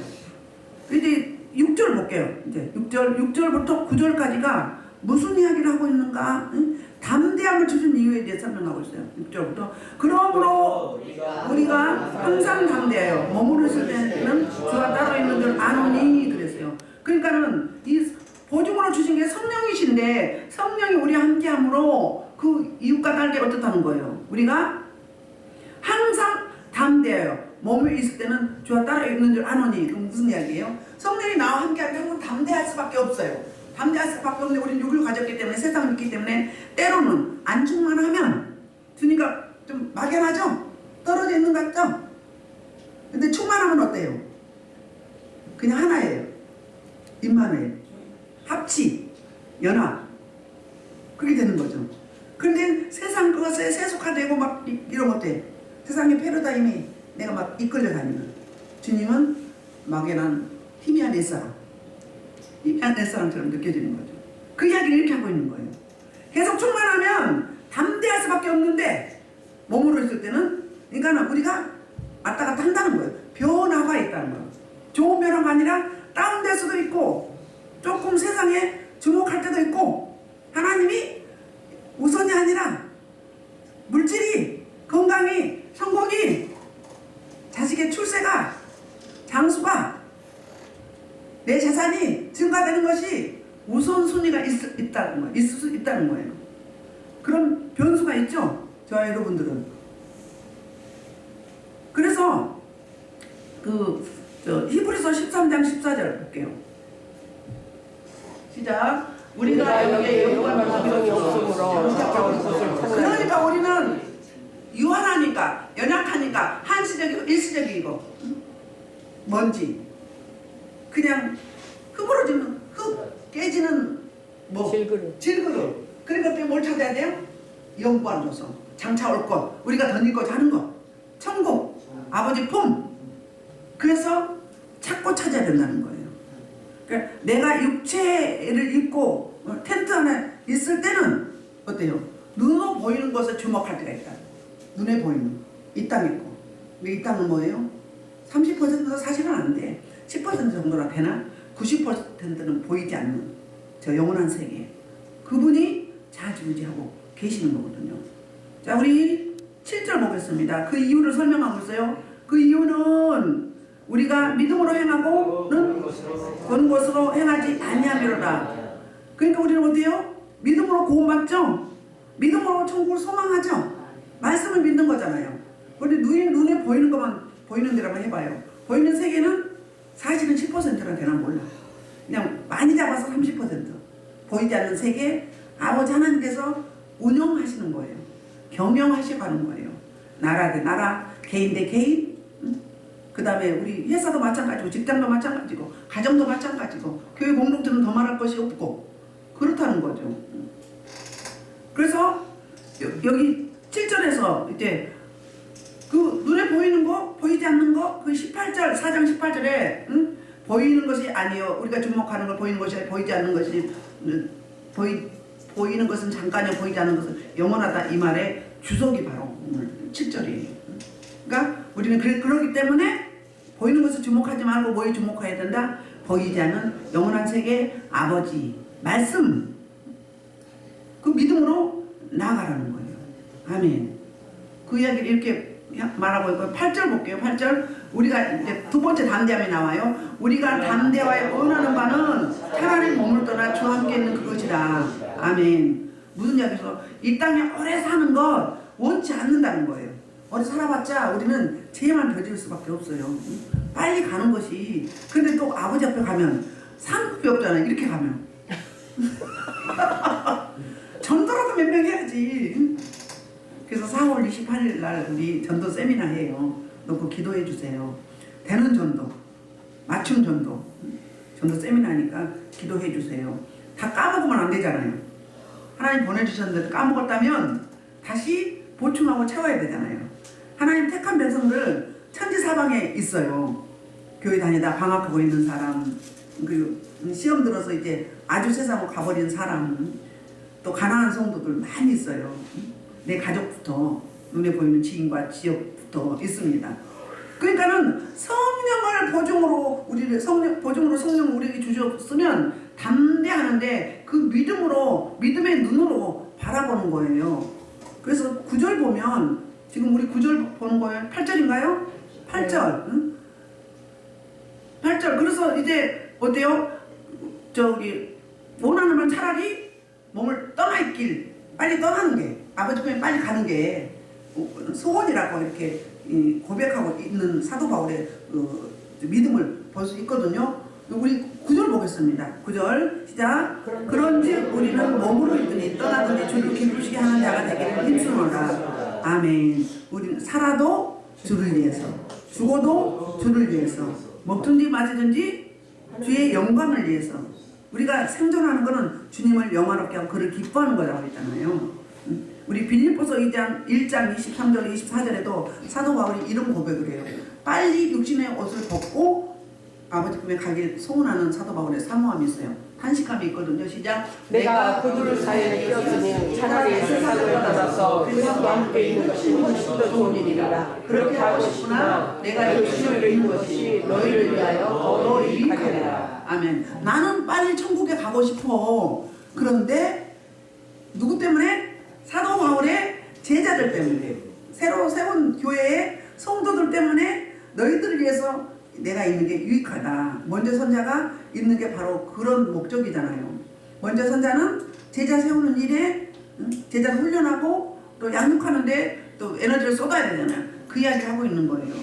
이제 6절 볼게요. 이제 6절부터 9절까지가 무슨 이야기를 하고 있는가? 응? 담대함을 주신 이유에 대해 설명하고 있어요. 6절부터 그러므로 우리가 항상 담대하여 머무르 있을 때는 주와 따로 있는 줄 아노니 그랬어요. 그러니까는 이 보증으로 주신 게 성령이신데 성령이 우리와 함께함으로 그 이웃과 달리 어떻다는 거예요. 우리가 항상 담대하여 머물러 있을 때는 주와 따로 있는 줄 아노니. 그럼 무슨 이야기예요? 성령이 나와 함께할 때 항상 담대할 수밖에 없어요. 담대할 수밖에 없는데 우리는 육을 가졌기 때문에 세상을 믿기 때문에 때로는 안 충만하면 주니까 좀 막연하죠? 떨어져 있는 것 같죠? 근데 충만하면 어때요? 그냥 하나예요. 임마누엘 합치 연합 그렇게 되는 거죠. 그런데 세상 그것에 세속화되고 막 이런 것들 세상의 패러다임이 내가 막 이끌려 다니는 주님은 막연한 희미한 옛사람 희미한 옛사람처럼 느껴지는 거죠. 그 이야기를 이렇게 하고 있는 거예요. 계속 충만하면 담대할 수밖에 없는데 몸으로 있을 때는 그러니까 우리가 왔다 갔다 한다는 거예요. 변화가 있다는 거예요. 좋은 변화가 아니라 다운될 수도 있고 조금 세상에 주목할 때도 있고 하나님이 우선이 아니라 물질이 건강이 성공이 자식의 출세가 장수가 내 재산이 증가되는 것이 우선순위가 있다는 거예요. 있을 수 있다는 거예요. 그런 변수가 있죠. 저와 여러분들은. 그래서 히브리서 13장 14절 볼게요. 시작. 우리가 여기에 영광과 비용이 없으므로 그러니까 우리는 유한하니까 연약하니까 한시적이고 일시적이고 뭔지 그냥 흐물어지는 흙 깨지는 뭐 질그릇 그런 것 때문에 뭘 찾아야 돼요? 영광 조성 장차 올 것 우리가 던지고자 하는 것 천국 아버지 품 그래서 찾고 찾아야 된다는 거예요. 그러니까 내가 육체를 입고 텐트 안에 있을 때는 어때요? 눈으로 보이는 것에 주목할 때가 있다. 눈에 보이는 이 땅 있고 이 땅은 뭐예요? 30%도 사실은 안 돼. 10% 정도나 되나? 90%는 보이지 않는 저 영원한 세계 그분이 자지우지하고 계시는 거거든요. 자 우리 7 그랬습니다. 그 이유를 설명하고 있어요. 그 이유는 우리가 믿음으로 행하고는 보는 것으로 행하지 아니함이로다. 그러니까 우리는 어때요? 믿음으로 구원받죠? 믿음으로 천국을 소망하죠? 말씀을 믿는 거잖아요. 우리 눈에 보이는 것만 보이는 대로만 해봐요. 보이는 세계는 사실은 10%나 되나 몰라. 그냥 많이 잡아서 30%. 보이지 않는 세계 아버지 하나님께서 운영하시는 거예요. 경영하시고 가는 거예요. 나라 대 나라, 개인 대 개인. 그 다음에 우리 회사도 마찬가지고 직장도 마찬가지고 가정도 마찬가지고 교회 공동체는 더 말할 것이 없고 그렇다는 거죠. 그래서 여기 7절에서 이제 그 눈에 보이는 거 보이지 않는 거 그 18절 4장 18절에 보이는 것이 아니요 우리가 주목하는 걸 보이는 것이 아니라 보이지 않는 것이 보이는 것은 잠깐이요 보이지 않는 것은 영원하다 이 말의 주석이 바로 오늘 7절이에요. 그러니까 우리는 그러기 때문에 보이는 것을 주목하지 말고 뭐에 주목해야 된다? 보이지 않는 영원한 세계 아버지 말씀 그 믿음으로 나아가라는 거예요. 아멘. 그 이야기를 이렇게 말하고 있고 8절 볼게요. 8절 우리가 이제 두 번째 담대함이 나와요. 우리가 담대하여 원하는 바는 차라리 몸을 떠나 주와 함께 있는 그것이다. 아멘. 무슨 이야기에서 이 땅에 오래 사는 것 원치 않는다는 거예요. 오래 살아봤자 우리는 죄만 저지를 수밖에 없어요. 빨리 가는 것이. 근데 또 아버지 앞에 가면 상급이 없잖아요. 이렇게 가면 전도라도 몇 명 해야지. 그래서 4월 28일 날 우리 전도 세미나 해요. 놓고 기도해 주세요. 되는 전도, 맞춤 전도, 전도 세미나니까 기도해 주세요. 다 까먹으면 안 되잖아요. 하나님 보내주셨는데 까먹었다면 다시 보충하고 채워야 되잖아요. 하나님 택한 백성들 천지사방에 있어요. 교회 다니다 방학하고 있는 사람, 그리고 시험 들어서 이제 아주 세상으로 가버린 사람, 또 가난한 성도들 많이 있어요. 내 가족부터 눈에 보이는 지인과 지역부터 있습니다. 그러니까는 성령을 보증으로 성령 우리에게 주셨으면 담대하는데 그 믿음의 눈으로 바라보는 거예요. 그래서 9절 보면 지금 우리 9절 보는 거예요. 8절인가요? 8절. 응? 8절. 그래서 이제 어때요? 원하는 건 차라리 몸을 떠나 있길 빨리 떠나는 게 아버지 편에 빨리 가는 게 소원이라고 이렇게 고백하고 있는 사도 바울의 믿음을 볼 수 있거든요. 우리 9절 보겠습니다. 9절 시작. 그런즉 우리는 몸으로 있더니 떠나더니 주를 기쁘시게 하는 자가 되기를 힘쓰노라. 아멘. 우리는 살아도 주를 위해서 죽어도 주를 위해서 먹든지 마시든지 주의 영광을 위해서 우리가 생존하는 것은 주님을 영화롭게 하고 그를 기뻐하는 거라고 했잖아요. 우리 빌립보서 1장 23절 24절에도 사도 바울이 이런 고백을 해요. 빨리 육신의 옷을 벗고 아버지 품에 가길 소원하는 사도 바울의 사모함이 있어요. 탄식함이 있거든요. 시작. 내가 그들을 사이에 끼었으니 차라리 세상을 떠나서 그리스도와 함께 있는 것이 훨씬 더 좋은 일이라. 그렇게 하고 싶으나 내가 육신을 있는 것이 너희를 위하여 더 유익하리라. 아멘. 나는 빨리 천국에 가고 싶어. 그런데 누구 때문에? 사도 바울의 제자들 때문에, 새로 세운 교회의 성도들 때문에 너희들을 위해서 내가 있는 게 유익하다. 먼저 선자가 있는 게 바로 그런 목적이잖아요. 먼저 선자는 제자 세우는 일에 제자 훈련하고 또 양육하는데 또 에너지를 쏟아야 되잖아요. 그 이야기 하고 있는 거예요.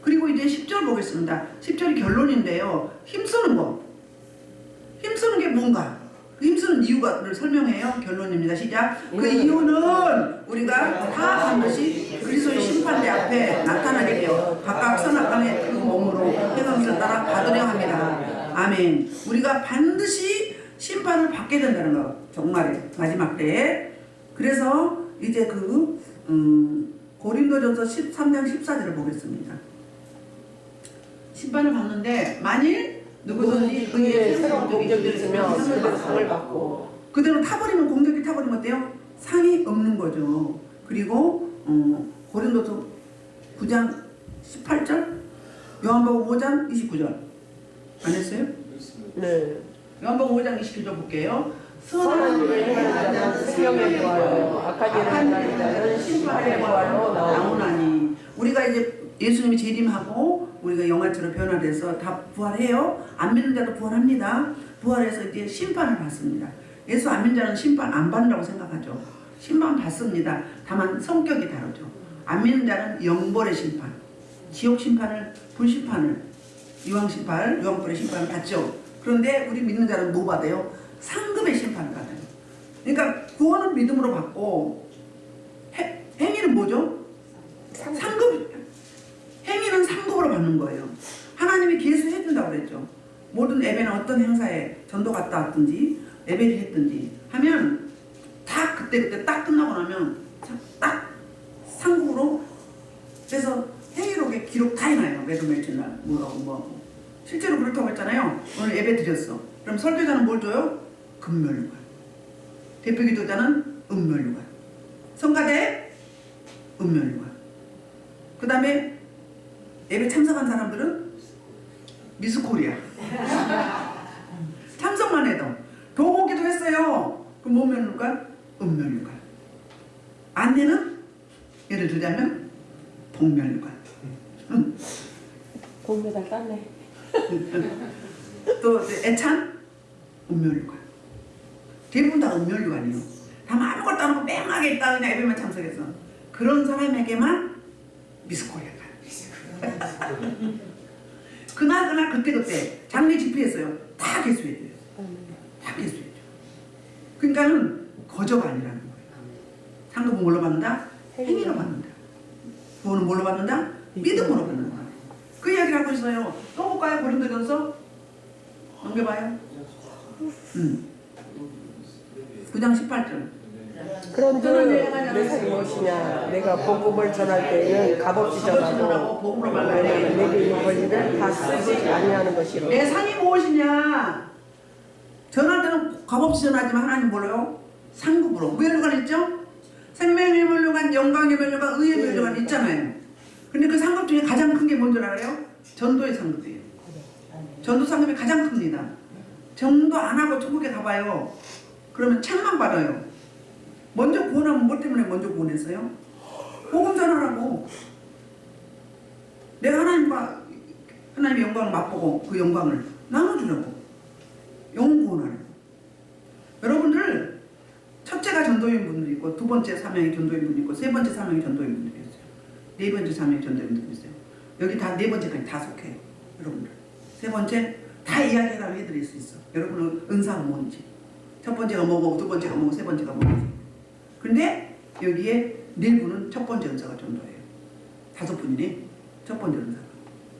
그리고 이제 10절 보겠습니다. 10절이 결론인데요. 힘쓰는 거. 힘쓰는 게 뭔가? 그 힘쓰는 이유를 설명해요. 결론입니다. 시작. 그 이유는 우리가 다 반드시 그리스도의 심판대 앞에 나타나게 되어 각각 선악간의 그 몸으로 행함을 따라 받으려 합니다. 아멘. 우리가 반드시 심판을 받게 된다는 거. 정말 마지막 때에. 그래서 이제 고린도전서 13장 14절을 보겠습니다. 심판을 받는데 만일 누구든지 그의 새로운 공격이 있으면 그대로 상을 받고 그대로 타버리면 공격이 타버리면 어때요? 상이 없는 거죠. 그리고 고린도서 9장 18절 요한복음 5장 29절 안 했어요? 네. 요한복음 5장 29절 볼게요. 선한 일을 행하는 자는 생명의 부활로 악한 일을 행하는 자는 심판의 부활로 나오나니. 우리가 이제 예수님이 재림하고 우리가 영화처럼 변화돼서 다 부활해요. 안 믿는 자도 부활합니다. 부활해서 이제 심판을 받습니다. 예수 안 믿는 자는 심판 안 받는다고 생각하죠. 심판 받습니다. 다만 성격이 다르죠. 안 믿는 자는 영벌의 심판, 지옥 심판을, 불심판을, 유황심판, 유황불의 심판을 받죠. 그런데 우리 믿는 자는 뭐 받아요? 상급의 심판을 받아요. 그러니까 구원은 믿음으로 받고 행위는 뭐죠? 상급. 행위는 상급으로 받는 거예요. 하나님이 계수해 준다고 그랬죠. 모든 예배는 어떤 행사에 전도 갔다 왔든지 예배를 했든지 하면 다 그때 딱 끝나고 나면 딱 상급으로. 그래서 행위록에 기록 다 해놔요. 매주 며칠 날 뭐하고. 실제로 그렇다고 했잖아요. 오늘 예배 드렸어. 그럼 설교자는 뭘 줘요? 금멸류관. 대표기도자는 은멸류관. 성가대 은멸류관. 그 다음에 예배 참석한 사람들은 미스코리아. 참석만 해도 도보기도 했어요. 그럼 뭐 멸류관? 은멸류관. 안내는 예를 들자면 동멸류관. 공메달 땄네. 또 애찬 은멸류관. 대부분 다 은멸류관이에요. 다만 아무것도 안 하고 맹하게 있다 그냥 예배만 참석해서 그런 사람에게만 미스코리아가. 그날 그때 장례 집회했어요. 다 개수해줘요. 다 개수해줘. 그러니까는 거저가 아니라는 거예요. 상급은 뭘로 받는다? 행위로 받는다. 구원은 뭘로 받는다? 믿음으로 받는다. 그 이야기를 하고 있어요. 또 볼까요? 고린도전서 넘겨봐요. 9장 18절. 그런즉 내 삶이 무엇이냐? 내가 복음을 전할 때에는 값없이 전하고 복음으로 말하래. 내게 있는 권리를 다 쓰지 아니하는 것이로. 내 상이 무엇이냐? 전할 때는 값없이 전하지만 하나님 뭐래요? 상급으로. 무혈관 있죠? 생명의 멸류관, 영광의 멸류관, 의의 멸류관 있잖아요. 근데 그 상급 중에 가장 큰 게 뭔지 알아요? 전도의 상급이에요. 전도 상급이 가장 큽니다. 전도 안 하고 천국에 가봐요. 그러면 책만 받아요. 먼저 구원하면 뭐 때문에 먼저 구원했어요? 복음 전하라고. 내가 하나님의 영광을 맛보고 그 영광을 나눠주려고. 영혼 구원하려고. 여러분들 첫째가 전도인 분들이 있고 두 번째 사명이 전도인 분이 있고 세 번째 사명이 전도인 분들이 있어요. 네 번째 사명이 전도인 분들이 있어요. 여기 다 네 번째까지 다 속해요. 여러분들 세 번째 다 이야기라고 해드릴 수 있어. 여러분은 은사가 뭔지, 첫 번째가 뭐고 두 번째가 뭐고 세 번째가 뭐고. 근데 여기에 네 분은 첫 번째 은사가 전도예요. 다섯 분이네. 첫 번째 은사가.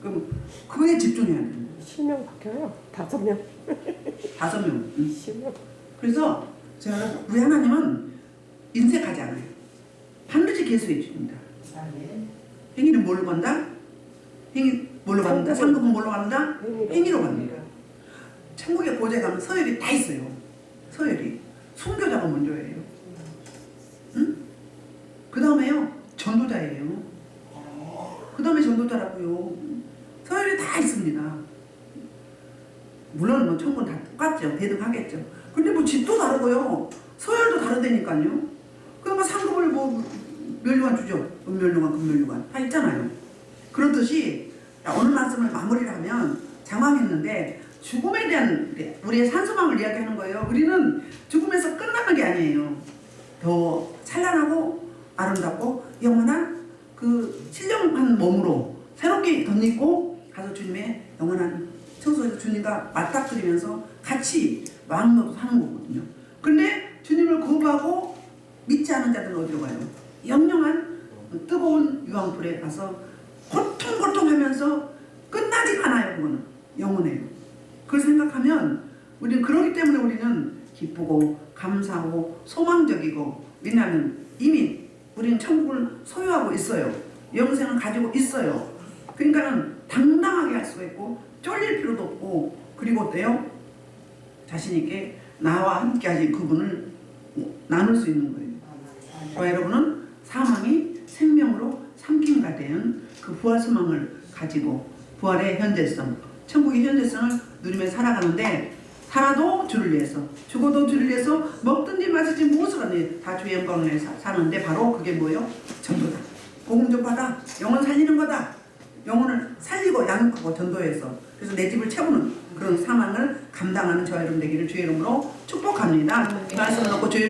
그럼 그거에 집중해야 돼요. 실명 바뀌어요. 5명. 5명. 실명. 그래서 우리 하나님은 인색하지 않아요. 반드시 계수해 주십니다. 행위는 뭘로 간다? 행위 뭘로 받는다? 상급은 뭘로 받는다? 행위로 받는다. 천국에 고제 가면 서열이 다 있어요. 서열이. 순교자가 먼저예요. 응? 그 다음에요. 전도자예요. 그 다음에 전도자라고요. 서열이 다 있습니다. 물론 뭐 천국은 다 똑같죠. 대등하겠죠. 근데 뭐 집도 다르고요. 서열도 다르다니까요. 그러니까 상급을 뭐 멸류관 주죠. 은멸류관, 금멸류관 다 있잖아요. 그렇듯이 오늘 말씀을 마무리를 하면 장황했는데 죽음에 대한 우리의 산소망을 이야기하는 거예요. 우리는 죽음에서 끝나는 게 아니에요. 더 찬란하고 아름답고 영원한 그 신령한 몸으로 새롭게 덧입고 가서 주님의 영원한 청소에서 주님과 맞닥뜨리면서 같이 왕노로 사는 거거든요. 근데 주님을 거부하고 믿지 않은 자들은 어디로 가요? 영영한 뜨거운 유황불에 가서 고통하면서 끝나지가 않아요. 그거는 영원해요. 그걸 생각하면 우리는 그러기 때문에 우리는 기쁘고 감사하고 소망적이고, 왜냐하면 이미 우리는 천국을 소유하고 있어요. 영생을 가지고 있어요. 그러니까는 당당하게 할 수가 있고 쫄릴 필요도 없고, 그리고 어때요? 자신있게 나와 함께 하신 그분을 나눌 수 있는 거예요. 저와 여러분은 사망이 생명으로 삼킴과 된 그 부활 소망을 가지고 부활의 현재성, 천국의 현재성을 누리며 살아가는데, 살아도 주를 위해서, 죽어도 주를 위해서, 먹든지 마시든지 무엇을 하든지 다 주의 영광을 위해서 사는데 바로 그게 뭐예요? 전도다. 복음 전파다. 영혼 살리는 거다. 영혼을 살리고 양육하고 전도해서 그래서 내 집을 채우는 그런 상황을 감당하는 저와 여러분 되기를 주의 이름으로 축복합니다. 말씀을 놓고 주의